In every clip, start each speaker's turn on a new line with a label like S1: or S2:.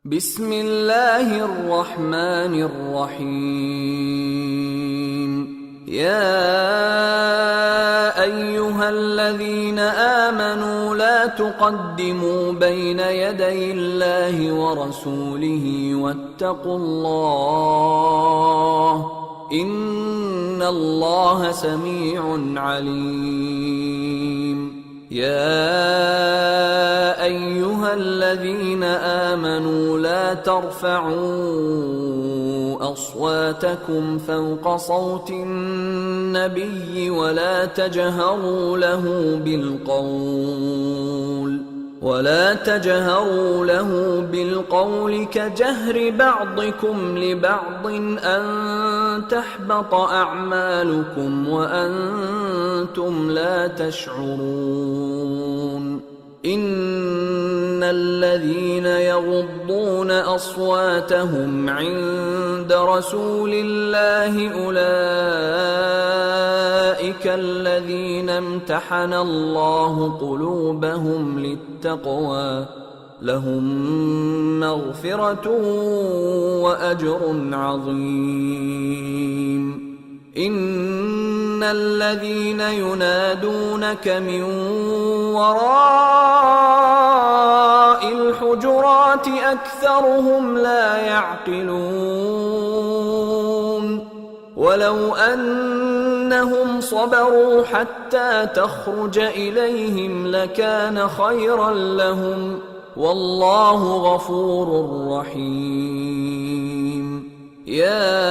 S1: بسم الله الرحمن الرحيم. يا أيها الذين آمنوا لا تقدموا بين يدي الله ورسوله واتقوا الله إن الله سميع عليم. يا أيها الذين آمنوا لا ترفعوا أصواتكم فوق صوت النبي ولا تجهروا له بالقول كجهر بعضكم لبعض أن تحبط أعمالكم وأنتم لا تشعرون. إن الذين يغضون أصواتهم عند رسول الله أولئك الذين امتحن الله قلوبهم للتقوى لهم مغفرة وأجر عظيم. إن الذين ينادونك من وراء الحجرات أكثرهم لا يعقلون. ولو أنهم صبروا حتى تخرج إليهم لكان خيرا لهم والله غفور رحيم. يا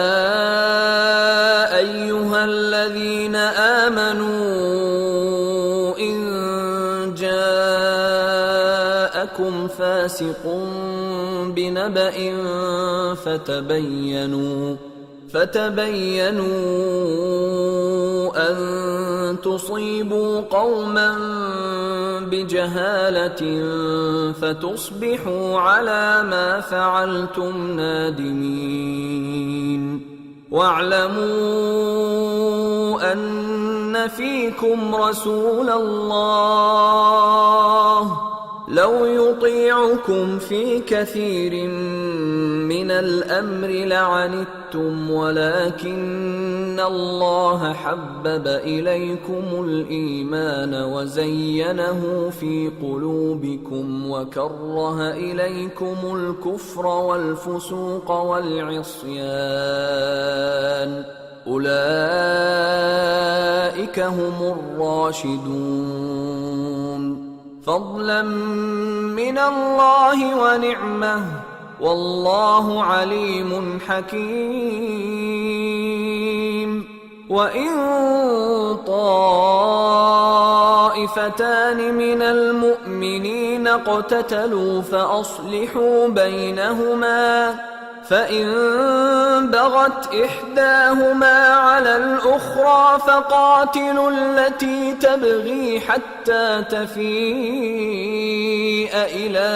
S1: أيها الذين آمنوا إن جاءكم فاسق بنبأ فتبينوا أن تصيبوا قوما بجهالة فتصبحوا على ما فعلتم نادمين. واعلموا أن فيكم رسول الله لو يطيعكم في كثير من الأمر لعنتم ولكن الله حبب إليكم الإيمان وزينه في قلوبكم وكره إليكم الكفر والفسوق والعصيان أولئك هم الراشدون فضلا من الله ونعمه والله عليم حكيم. وإن طائفتان من المؤمنين اقتتلوا فأصلحوا بينهما فإن بغت إحداهما على الأخرى فقاتلوا التي تبغي حتى تفيء إلى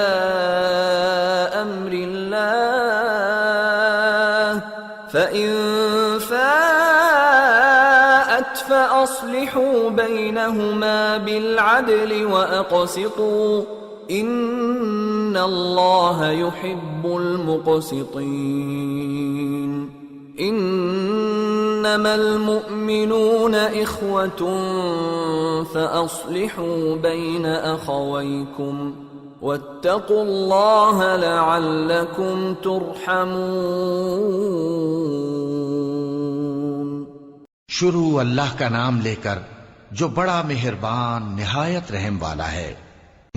S1: أمر الله فإن فاءت فأصلحوا بينهما بالعدل وأقسطوا إن الله يحب المقسطين. إنما المؤمنون إخوة فأصلحوا بين أخويكم واتقوا الله لعلكم ترحمون.
S2: शुरू अल्लाह का नाम लेकर जो बड़ा मेहरबान निहायत रहम वाला है।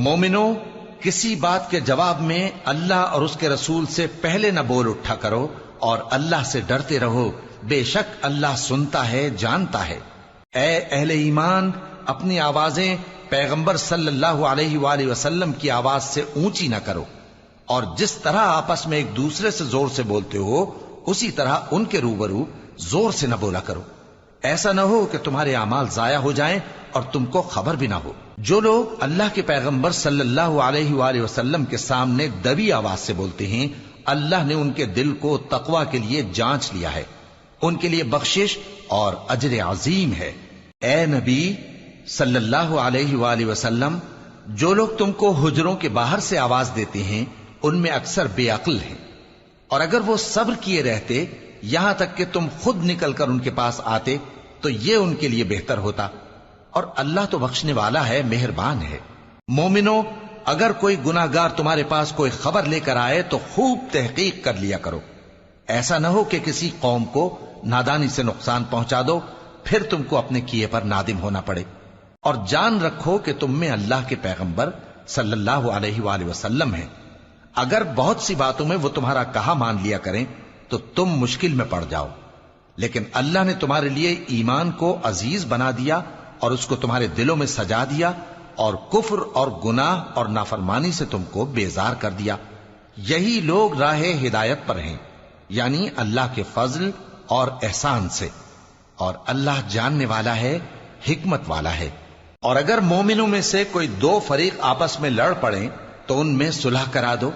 S2: मोमिनो, किसी बात के जवाब में अल्लाह और उसके रसूल से पहले न बोल उठा करो और अल्लाह से डरते रहो, बेशक अल्लाह सुनता है, जानता है। ए अहले ईमान, अपनी आवाजें पैगंबर सल्लल्लाहु अलैहि वसल्लम की आवाज से ऊंची न करो और जिस तरह आपस में एक दूसरे से जोर से बोलते हो उसी तरह उनके रूबरू जोर से न बोला करो। ऐसा न हो कि तुम्हारे अमाल जाया हो जाएं और तुमको खबर भी ना हो। जो लोग अल्लाह के पैगंबर सल्लल्लाहु अलैहि वसल्लम के सामने दबी आवाज से बोलते हैं, अल्लाह ने उनके दिल को तकवा के लिए जांच लिया है। उनके लिए बख्शिश और अजर अजीम है। ए नबी सल्लल्लाहु अलैहि वसल्लम, जो लोग तुमको हुजरों के बाहर से आवाज देते हैं ان میں اکثر بے عقل ہیں، اور اگر وہ صبر کیے رہتے یہاں تک کہ تم خود نکل کر ان کے پاس آتے تو یہ ان کے لیے بہتر ہوتا، اور اللہ تو بخشنے والا ہے، مہربان ہے۔ مومنو، اگر کوئی گناہگار تمہارے پاس کوئی خبر لے کر آئے تو خوب تحقیق کر لیا کرو، ایسا نہ ہو کہ کسی قوم کو نادانی سے نقصان پہنچا دو، پھر تم کو اپنے کیے پر نادم ہونا پڑے۔ اور جان رکھو کہ تم میں اللہ کے پیغمبر صلی اللہ علیہ وآلہ وسلم ہیں، اگر بہت سی باتوں میں وہ تمہارا کہا مان لیا کریں تو تم مشکل میں پڑ جاؤ، لیکن اللہ نے تمہارے لیے ایمان کو عزیز بنا دیا اور اس کو تمہارے دلوں میں سجا دیا، اور کفر اور گناہ اور نافرمانی سے تم کو بیزار کر دیا۔ یہی لوگ راہ ہدایت پر ہیں، یعنی اللہ کے فضل اور احسان سے، اور اللہ جاننے والا ہے، حکمت والا ہے۔ اور اگر مومنوں میں سے کوئی دو فریق آپس میں لڑ پڑیں تو ان میں صلح کرا دو،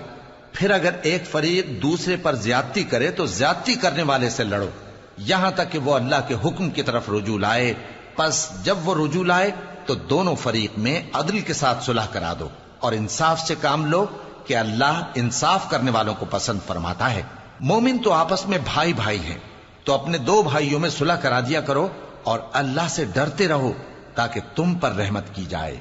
S2: پھر اگر ایک فریق دوسرے پر زیادتی کرے تو زیادتی کرنے والے سے لڑو، یہاں تک کہ وہ اللہ کے حکم کی طرف رجوع لائے۔ پس جب وہ رجوع لائے تو دونوں فریق میں عدل کے ساتھ صلح کرا دو، اور انصاف سے کام لو کہ اللہ انصاف کرنے والوں کو پسند فرماتا ہے۔ مومن تو آپس میں بھائی بھائی ہیں، تو اپنے دو بھائیوں میں صلح کرا دیا کرو، اور اللہ سے ڈرتے رہو تاکہ تم پر رحمت کی جائے۔